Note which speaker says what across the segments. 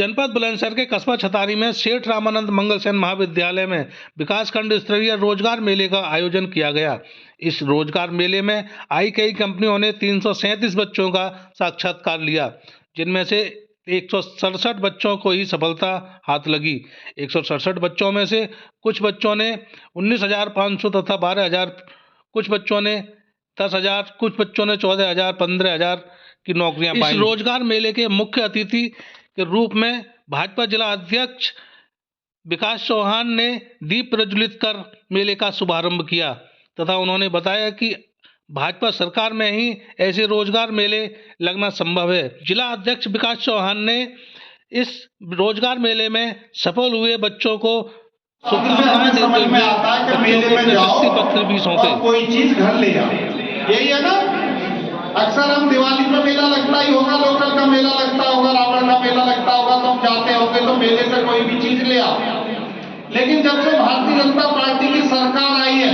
Speaker 1: जनपद बुलंदशहर के कस्बा छतारी में सेठ रामानंद मंगल सेन महाविद्यालय में विकासखंड स्तरीय रोजगार मेले का आयोजन किया गया। इस रोजगार मेले में आई कई कंपनियों ने 337 बच्चों का साक्षात्कार लिया, जिनमें से 167 बच्चों को ही सफलता हाथ लगी। 167 बच्चों में से कुछ बच्चों ने 19,500 तथा 12,000, कुछ बच्चों ने 10,000, कुछ बच्चों ने 14,000, 15,000 की नौकरियां पाई। इस रोजगार मेले के मुख्य अतिथि के रूप में भाजपा जिला अध्यक्ष विकास चौहान ने दीप प्रज्वलित कर मेले का शुभारंभ किया तथा उन्होंने बताया कि भाजपा सरकार में ही ऐसे रोजगार मेले लगना संभव है। जिला अध्यक्ष विकास चौहान ने इस रोजगार मेले में सफल हुए बच्चों को शुभकामनाएं देते हुए बच्चों को प्रशस्ति पत्र भी सौंपे।
Speaker 2: कोई चीज घर ले आओ, यही है ना। अक्सर हम दिवाली पर मेला लगता ही होगा, लोकल का मेला लगता होगा, रावण का मेला लगता होगा, तो हम जाते होंगे तो मेले से कोई भी चीज ले आओ। लेकिन जब से भारतीय जनता पार्टी की सरकार आई है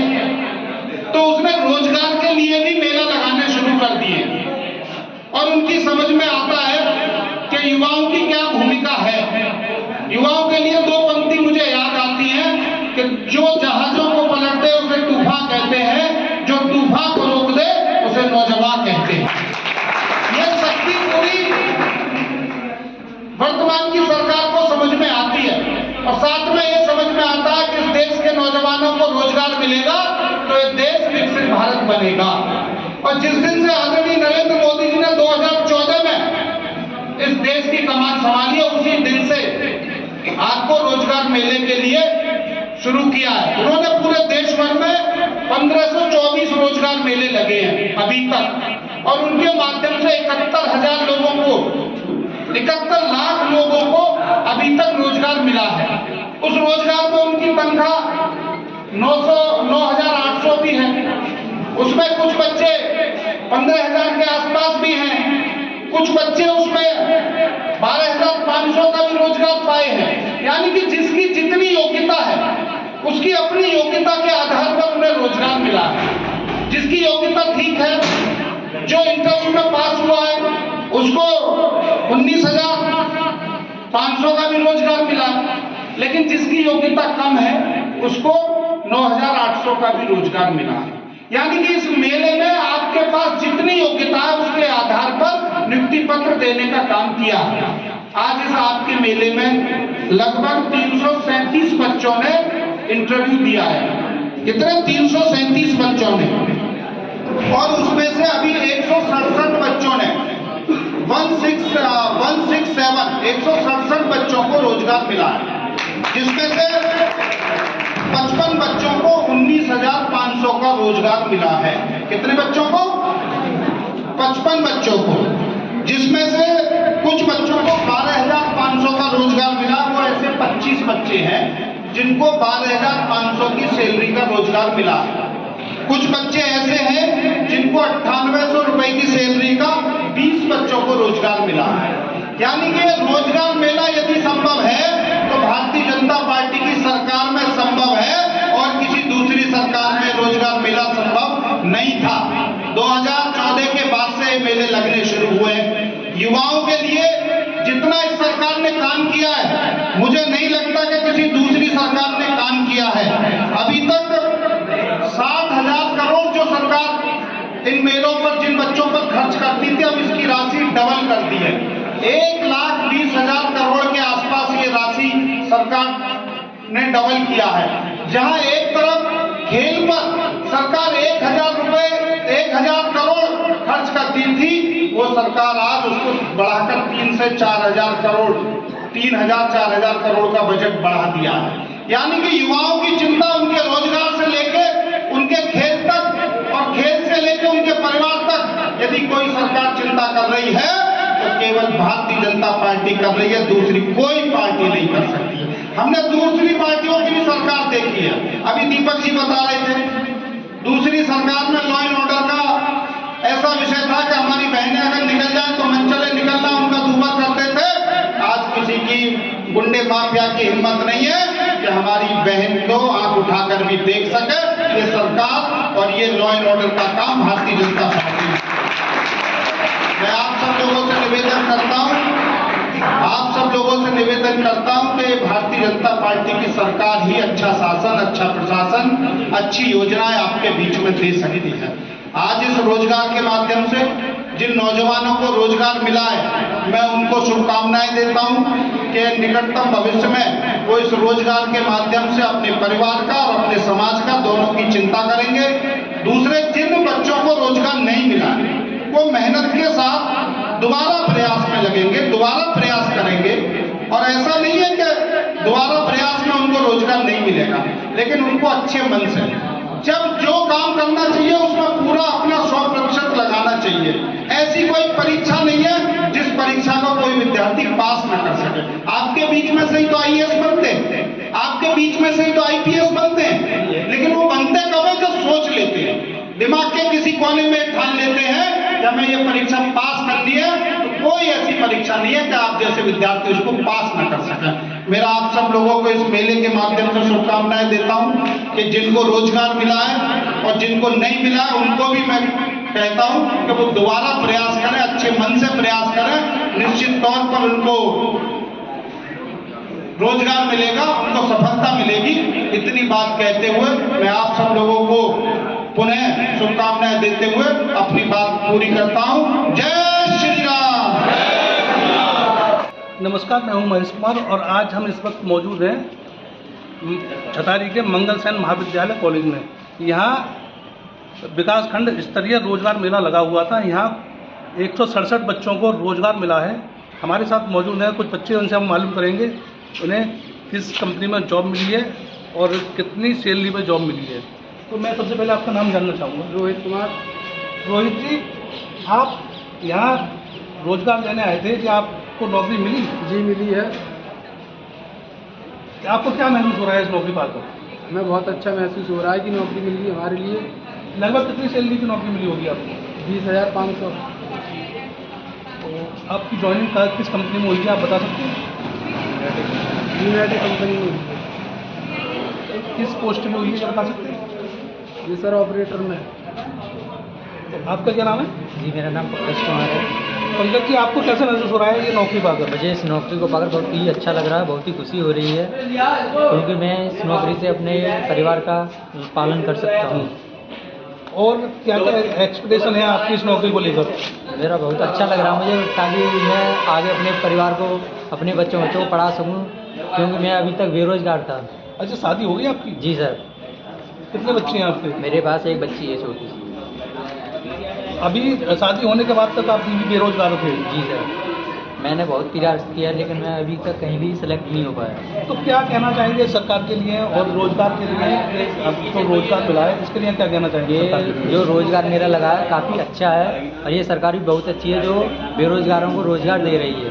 Speaker 2: तो उसने रोजगार के लिए भी मेला लगाने शुरू कर दिए और उनकी समझ में आता है कि युवाओं की क्या भूमिका है। युवाओं के लिए दो पंक्ति मुझे याद आती है कि जो जहाजों को पलट दे उसे तूफान कहते हैं, जो तूफान को रोक दे उसे नौजवान कहते हैं। यह शक्ति पूरी वर्तमान की सरकार को समझ में आती है और साथ में यह समझ में आता है कि इस देश के नौजवानों को रोजगार मिलेगा तो यह देश विकसित भारत बनेगा। और जिस दिन से आदरणीय नरेंद्र मोदी जी ने 2014 में इस देश की कमान संभाली है, उसी दिन से आपको रोजगार मेले के लिए शुरू किया है। उन्होंने पूरे देश भर में 1524 रोजगार मेले लगे हैं अभी तक और उनके माध्यम से 71,000 लोगों को, 71 लाख लोगों को अभी तक रोजगार मिला है। उस रोजगार में उनकी तनख्वाह 9,800 भी है, उसमें कुछ बच्चे 15,000 के आसपास भी हैं, कुछ बच्चे उसमें 12,500 का भी रोजगार पाए हैं। यानी कि जिसकी जितनी योग्यता है उसकी अपनी योग्यता के आधार पर उन्हें रोजगार मिला है। जिसकी योग्यता ठीक है, जो इंटरव्यू में पास हुआ है उसको 19,500 का भी रोजगार मिला, लेकिन जिसकी योग्यता कम है उसको 9,800 का भी रोजगार मिला है। यानी कि इस मेले में आपके पास जितनी योग्यता है उसके आधार पर नियुक्ति पत्र देने का काम किया है। आज इस आपके मेले में लगभग 337 बच्चों ने इंटरव्यू दिया है। कितने? 337 बच्चों ने, और उसमें से अभी 167 बच्चों ने 167 बच्चों को रोजगार मिला है, जिसमें से 55 बच्चों को 19,500 का रोजगार मिला है। कितने बच्चों को? 55 बच्चों को, जिसमें से कुछ बच्चों को 12,500 का रोजगार मिला। वो ऐसे 25 बच्चे हैं जिनको 12,500 की सैलरी का रोजगार मिला। कुछ बच्चे ऐसे हैं जिनको 9800 रुपए की सैलरी का 20 बच्चों को रोजगार मिला है। यानी कि रोजगार मेला यदि संभव है तो भारतीय जनता पार्टी की सरकार में संभव है और किसी दूसरी सरकार में रोजगार मेला संभव नहीं था। 2014 के बाद से ये मेले लगने शुरू हुए। युवाओं के लिए जितना इस सरकार ने काम किया है, मुझे नहीं लगता कि किसी दूसरी सरकार ने काम किया है। अभी तक 60,000 करोड़ जो सरकार इन मेलों पर जिन बच्चों पर खर्च करती थी, अब इसकी राशि डबल कर दी है। 1,20,000 करोड़ के आसपास ये राशि सरकार ने डबल किया है। जहां एक तरफ खेल पर सरकार 1,000 करोड़ खर्च करती थी, वो सरकार आज उसको बढ़ाकर 3 से 4,000 करोड़, 3,000-4,000 करोड़ का बजट बढ़ा दिया है। यानी कि युवाओं की चिंता उनके रोजगार से लेके उनके खेल तक और खेल से लेके उनके परिवार तक यदि कोई सरकार चिंता कर रही है तो केवल भारतीय जनता पार्टी कर रही है, दूसरी कोई पार्टी नहीं कर सकती है। हमने दूसरी पार्टियों की भी सरकार देखी है। अभी दीपक जी बता रहे थे दूसरी सरकार में लॉ एंड ऑर्डर का ऐसा विषय था कि हमारी बहनें अगर निकल जाए तो मंचले निकलना उनका दूबर करते थे। आज किसी की गुंडे माफिया की हिम्मत नहीं है कि हमारी बहन को आंख उठाकर भी देख सके। ये सरकार और ये लॉ एंड ऑर्डर का काम भारतीय जनता पार्टी। मैं आप सब लोगों से निवेदन करता हूं, आप सब लोगों से निवेदन करता हूं कि भारतीय जनता पार्टी की सरकार ही अच्छा शासन, अच्छा प्रशासन, अच्छी योजनाएं आपके बीच में दे सकती है। आज इस रोजगार के माध्यम से जिन नौजवानों को रोजगार मिला है, मैं उनको शुभकामनाएं देता हूं कि निकटतम भविष्य में वो इस रोजगार के माध्यम से अपने परिवार का और अपने समाज का दोनों की चिंता करेंगे। दूसरे जिन बच्चों को रोजगार नहीं मिला वो मेहनत के साथ दोबारा प्रयास में लगेंगे, दोबारा प्रयास करेंगे। और ऐसा नहीं है कि दोबारा प्रयास में उनको रोजगार नहीं मिलेगा, लेकिन उनको अच्छे मन से जब जो काम करना चाहिए उसमें पूरा अपना 100% लगाना चाहिए। ऐसी कोई परीक्षा नहीं है जिस परीक्षा को कोई विद्यार्थी पास न कर सके। आपके बीच में से ही तो IAS बनते हैं, आपके बीच में से ही तो IPS बनते हैं, लेकिन वो बनते कब है जब सोच लेते हैं, दिमाग के किसी कोने में ठान लेते हैं कि हमें ये परीक्षा पास करनी है। तो कोई ऐसी परीक्षा नहीं है कि आप जैसे विद्यार्थी उसको पास न कर सकें। मेरा आप सब लोगों को इस मेले के माध्यम से शुभकामनाएं देता हूं कि जिनको रोजगार मिला है और जिनको नहीं मिला है उनको भी मैं कहता हूं कि वो दोबारा प्रयास करें, अच्छे मन से प्रयास करें। निश्चित तौर पर उनको रोजगार मिलेगा, उनको सफलता मिलेगी। इतनी बात कहते हुए मैं आप सब लोगों को पुनः शुभकामनाएं देते हुए अपनी बात पूरी करता हूं। जय श्री राम।
Speaker 1: नमस्कार, मैं हूं महेश कुमार और आज हम इस वक्त मौजूद हैं छतारी के मंगल सेन महाविद्यालय कॉलेज में। यहाँ विकासखंड स्तरीय रोजगार मेला लगा हुआ था। यहाँ 167 बच्चों को रोजगार मिला है। हमारे साथ मौजूद हैं कुछ बच्चे, उनसे हम मालूम करेंगे उन्हें किस कंपनी में जॉब मिली है और कितनी सैलरी में जॉब मिली है। तो मैं सबसे पहले आपका नाम जानना चाहूँगा।
Speaker 3: रोहित कुमार।
Speaker 1: रोहित जी, आप यहाँ रोजगार लेने आए थे, कि आपको नौकरी मिली?
Speaker 3: जी मिली है।
Speaker 1: आपको क्या महसूस हो रहा है इस नौकरी पाकर?
Speaker 3: हमें बहुत अच्छा महसूस हो रहा है कि नौकरी मिल गई हमारे लिए।
Speaker 1: लगभग कितनी सैलरी की नौकरी मिली होगी आपको?
Speaker 3: 20,500।
Speaker 1: तो आपकी ज्वाइनिंग किस कंपनी में हुई है, आप बता सकते हैं?
Speaker 3: यूनाइटेड कंपनी में।
Speaker 1: किस पोस्ट में हुई है, बता सकते हैं?
Speaker 3: जी सर, ऑपरेटर में।
Speaker 1: तो आपका क्या नाम है?
Speaker 4: जी मेरा नाम पंकज कुमार है।
Speaker 1: पंकज जी, आपको कैसा महसूस हो रहा है ये नौकरी पाकर?
Speaker 4: मुझे इस नौकरी को पाकर बहुत ही अच्छा लग रहा है, बहुत ही खुशी हो रही है, क्योंकि मैं इस नौकरी से अपने परिवार का पालन कर सकता हूँ।
Speaker 1: और क्या क्या एक्सपेक्टेशन है आपकी इस नौकरी को लेकर?
Speaker 4: मेरा बहुत अच्छा लग रहा है मुझे, ताकि मैं आगे अपने परिवार को, अपने बच्चों को पढ़ा सकूँ, क्योंकि मैं अभी तक बेरोजगार था।
Speaker 1: अच्छा, शादी हो गई आपकी?
Speaker 4: जी सर।
Speaker 1: कितने बच्चे हैं आपके?
Speaker 4: मेरे पास एक बच्ची है छोटी सी।
Speaker 1: अभी शादी होने के बाद तक आप बेरोजगार थे?
Speaker 4: जी सर, मैंने बहुत प्रयास किया लेकिन मैं अभी तक कहीं भी सेलेक्ट नहीं हो पाया।
Speaker 1: तो क्या कहना चाहेंगे सरकार के लिए और रोजगार के लिए? आपको रोजगार मिला है, इसके लिए क्या कहना चाहेंगे?
Speaker 4: ये जो रोजगार मेरा लगा है काफ़ी अच्छा है, और ये सरकार भी बहुत अच्छी है जो बेरोजगारों को रोजगार दे रही है।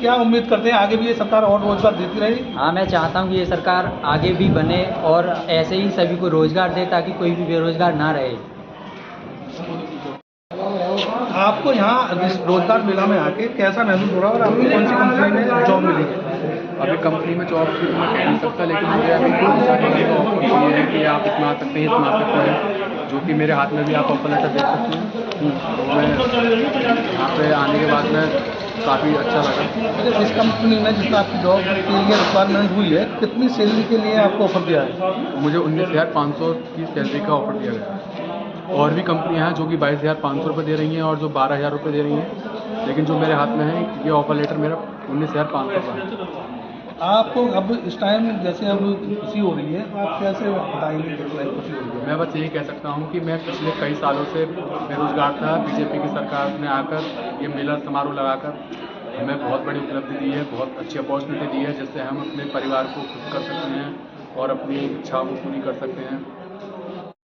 Speaker 1: क्या उम्मीद करते हैं आगे भी ये सरकार और रोजगार देती रहेगी?
Speaker 4: हाँ, मैं चाहता हूँ कि ये सरकार आगे भी बने और ऐसे ही सभी को रोजगार दे, ताकि कोई भी बेरोजगार ना रहे।
Speaker 1: आपको यहाँ इस रोजगार मेला में आके कैसा महसूस हो रहा है और आपको कौन सी कंपनी में जॉब मिली है?
Speaker 3: अभी कंपनी में जॉब की तो मैं कह नहीं सकता, लेकिन मुझे अभी ये है कि आप इसमें आ सकते हैं, इसमें आ सकते हैं, जो कि मेरे हाथ में भी आप ऑफर लेटर देख सकते हैं। तो मैं यहाँ पे आने के बाद में काफ़ी अच्छा लगा।
Speaker 1: इस कंपनी में जिसमें आपकी जॉब के लिए रिक्वायरमेंट हुई है, कितनी सैलरी के लिए आपको ऑफर दिया है?
Speaker 3: मुझे 19,500 की सैलरी का ऑफर दिया गया है। और भी कंपनियां हैं जो कि 22,500 रुपये दे रही हैं और जो 12,000 रुपये दे रही हैं, लेकिन जो मेरे हाथ में है ये ऑफर लेटर मेरा 19,500 का है।
Speaker 1: आपको अब इस टाइम जैसे अब खुशी हो रही है, आप कैसे बताएंगे कितना खुशी हो रही है?
Speaker 3: मैं बस यही कह सकता हूँ कि मैं पिछले कई सालों से बेरोजगार था। बीजेपी की सरकार ने आकर ये मेला समारोह लगाकर हमें बहुत बड़ी उपलब्धि दी है, बहुत अच्छी अपॉर्चुनिटी दी है, जिससे हम अपने परिवार को खुश कर सकते हैं और अपनी इच्छाओं को पूरी कर सकते हैं।